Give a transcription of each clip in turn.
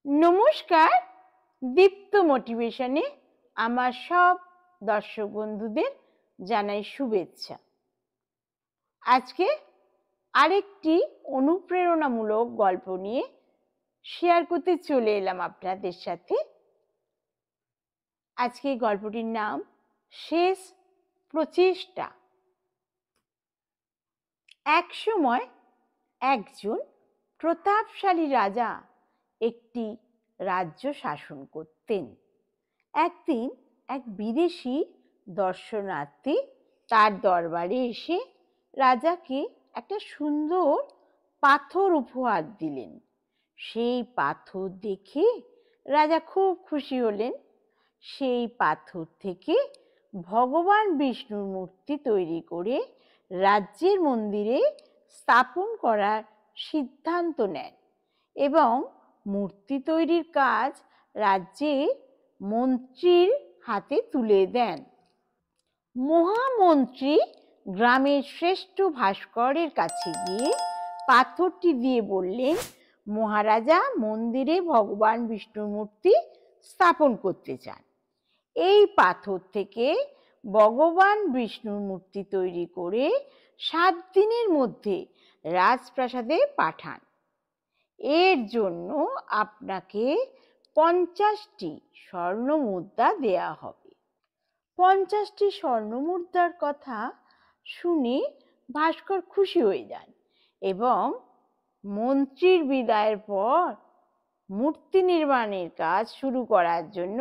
নমস্কার, দীপ্ত মোটিভেশনে আমার সব দর্শক বন্ধুদের জানাই শুভেচ্ছা। আজকে আরেকটি অনুপ্রেরণামূলক গল্প নিয়ে শেয়ার করতে চলে এলাম আপনাদের সাথে। আজকে গল্পটির নাম শেষ প্রচেষ্টা। এক সময় একজন প্রতাপশালী রাজা একটি রাজ্য শাসন করতেন। একদিন এক বিদেশি দর্শনার্থী তার দরবারে এসে রাজাকে একটা সুন্দর পাথর উপহার দিলেন। সেই পাথর দেখে রাজা খুব খুশি হলেন। সেই পাথর থেকে ভগবান বিষ্ণুর মূর্তি তৈরি করে রাজ্যের মন্দিরে স্থাপন করার সিদ্ধান্ত নেন এবং মূর্তি তৈরির কাজ রাজ্যের মন্ত্রীর হাতে তুলে দেন। মহামন্ত্রী গ্রামের শ্রেষ্ঠ ভাস্করের কাছে গিয়ে পাথরটি দিয়ে বললেন, মহারাজা মন্দিরে ভগবান বিষ্ণুর মূর্তি স্থাপন করতে চান। এই পাথর থেকে ভগবান বিষ্ণুর মূর্তি তৈরি করে 7 দিনের মধ্যে রাজপ্রাসাদে পাঠান। এর জন্য আপনাকে 50টি স্বর্ণ মুদ্রা দেয়া হবে। 50টি স্বর্ণ মুদ্রার কথা শুনে ভাস্কর খুশি হয়ে যান এবং মন্ত্রীর বিদায়ের পর মূর্তি নির্মাণের কাজ শুরু করার জন্য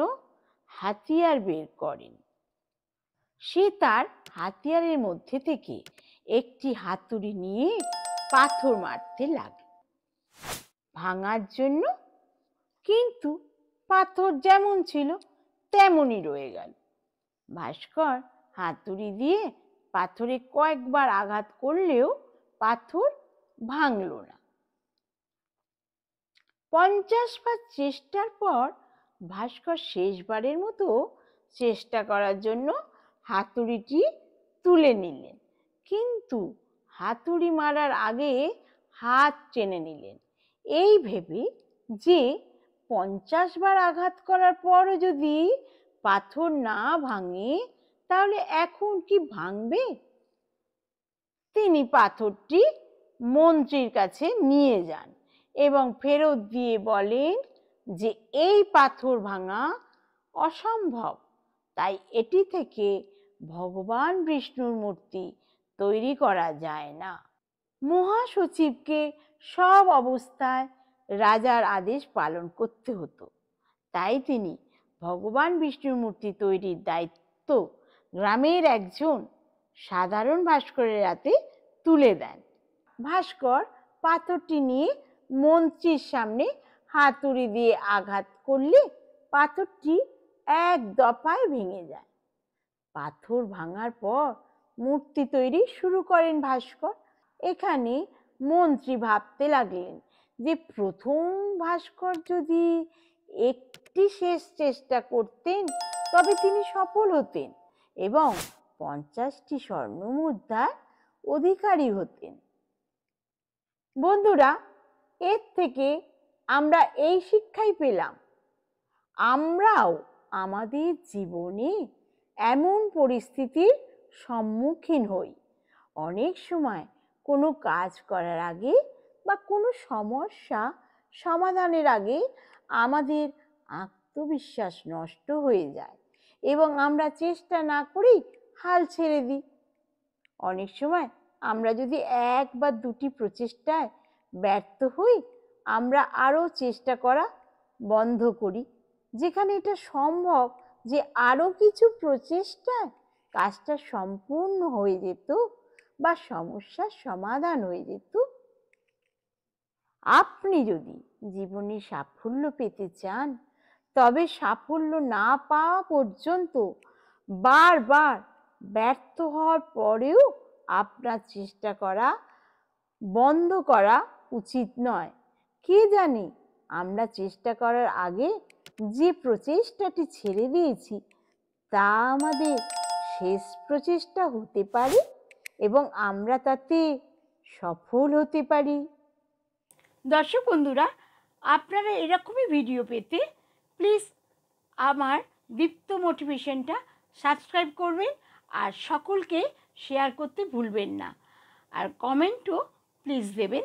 হাতিয়ার বের করেন। সে তার হাতিয়ারের মধ্যে থেকে একটি হাতুড়ি নিয়ে পাথর মারতে লাগল ভাঙার জন্য, কিন্তু পাথর যেমন ছিল তেমনই রয়ে গেল। ভাস্কর হাতুড়ি দিয়ে পাথরে কয়েকবার আঘাত করলেও পাথর ভাঙল না। 50 বার চেষ্টার পর ভাস্কর শেষবারের মতো চেষ্টা করার জন্য হাতুড়িটি তুলে নিলেন, কিন্তু হাতুড়ি মারার আগে হাত টেনে নিলেন, এই ভেবে যে 50 বার আঘাত করার পরও যদি পাথর না ভাঙে তাহলে এখন কি ভাঙবে। তিনি পাথরটি মন্ত্রীর কাছে নিয়ে যান এবং ফেরত দিয়ে বলেন যে এই পাথর ভাঙা অসম্ভব, তাই এটি থেকে ভগবান বিষ্ণুর মূর্তি তৈরি করা যায় না। মহাসচিবকে সব অবস্থায় রাজার আদেশ পালন করতে হতো, তাই তিনি ভগবান বিষ্ণুর মূর্তি তৈরির দায়িত্ব গ্রামের একজন সাধারণ ভাস্করের হাতে তুলে দেন। ভাস্কর পাথরটি নিয়ে মন্ত্রীর সামনে হাতুড়ি দিয়ে আঘাত করলে পাথরটি এক দফায় ভেঙে যায়। পাথর ভাঙার পর মূর্তি তৈরি শুরু করেন ভাস্কর। এখানে মন্ত্রী ভাবতে লাগলেন যে প্রথম ভাস্কর যদি একটি শেষ চেষ্টা করতেন তবে তিনি সফল হতেন এবং 50টি স্বর্ণ মুদ্রার অধিকারী হতেন। বন্ধুরা, এর থেকে আমরা এই শিক্ষাই পেলাম, আমরাও আমাদের জীবনে এমন পরিস্থিতির সম্মুখীন হই। অনেক সময় কোনো কাজ করার আগে বা কোনো সমস্যা সমাধানের আগে আমাদের আত্মবিশ্বাস নষ্ট হয়ে যায় এবং আমরা চেষ্টা না করেই হাল ছেড়ে দিই। অনেক সময় আমরা যদি 1 বা 2টি প্রচেষ্টায় ব্যর্থ হই, আমরা আরও চেষ্টা করা বন্ধ করি। যেখানে এটা সম্ভব যে আরও কিছু প্রচেষ্টায় কাজটা সম্পূর্ণ হয়ে যেত বা সমস্যার সমাধান হয়ে যেত। আপনি যদি জীবনে সাফল্য পেতে চান তবে সাফল্য না পাওয়া পর্যন্ত বারবার ব্যর্থ হওয়ার পরেও আপনার চেষ্টা করা বন্ধ করা উচিত নয়। কে জানে আমরা চেষ্টা করার আগে যে প্রচেষ্টাটি ছেড়ে দিয়েছি তা আমাদের শেষ প্রচেষ্টা হতে পারে এবং আমরা তাতে সফল হতে পারি। দর্শক বন্ধুরা, আপনারা এরকমই ভিডিও পেতে প্লিজ আমার দীপ্ত মোটিভেশনটা সাবস্ক্রাইব করবেন আর সকলকে শেয়ার করতে ভুলবেন না, আর কমেন্টও প্লিজ দেবেন।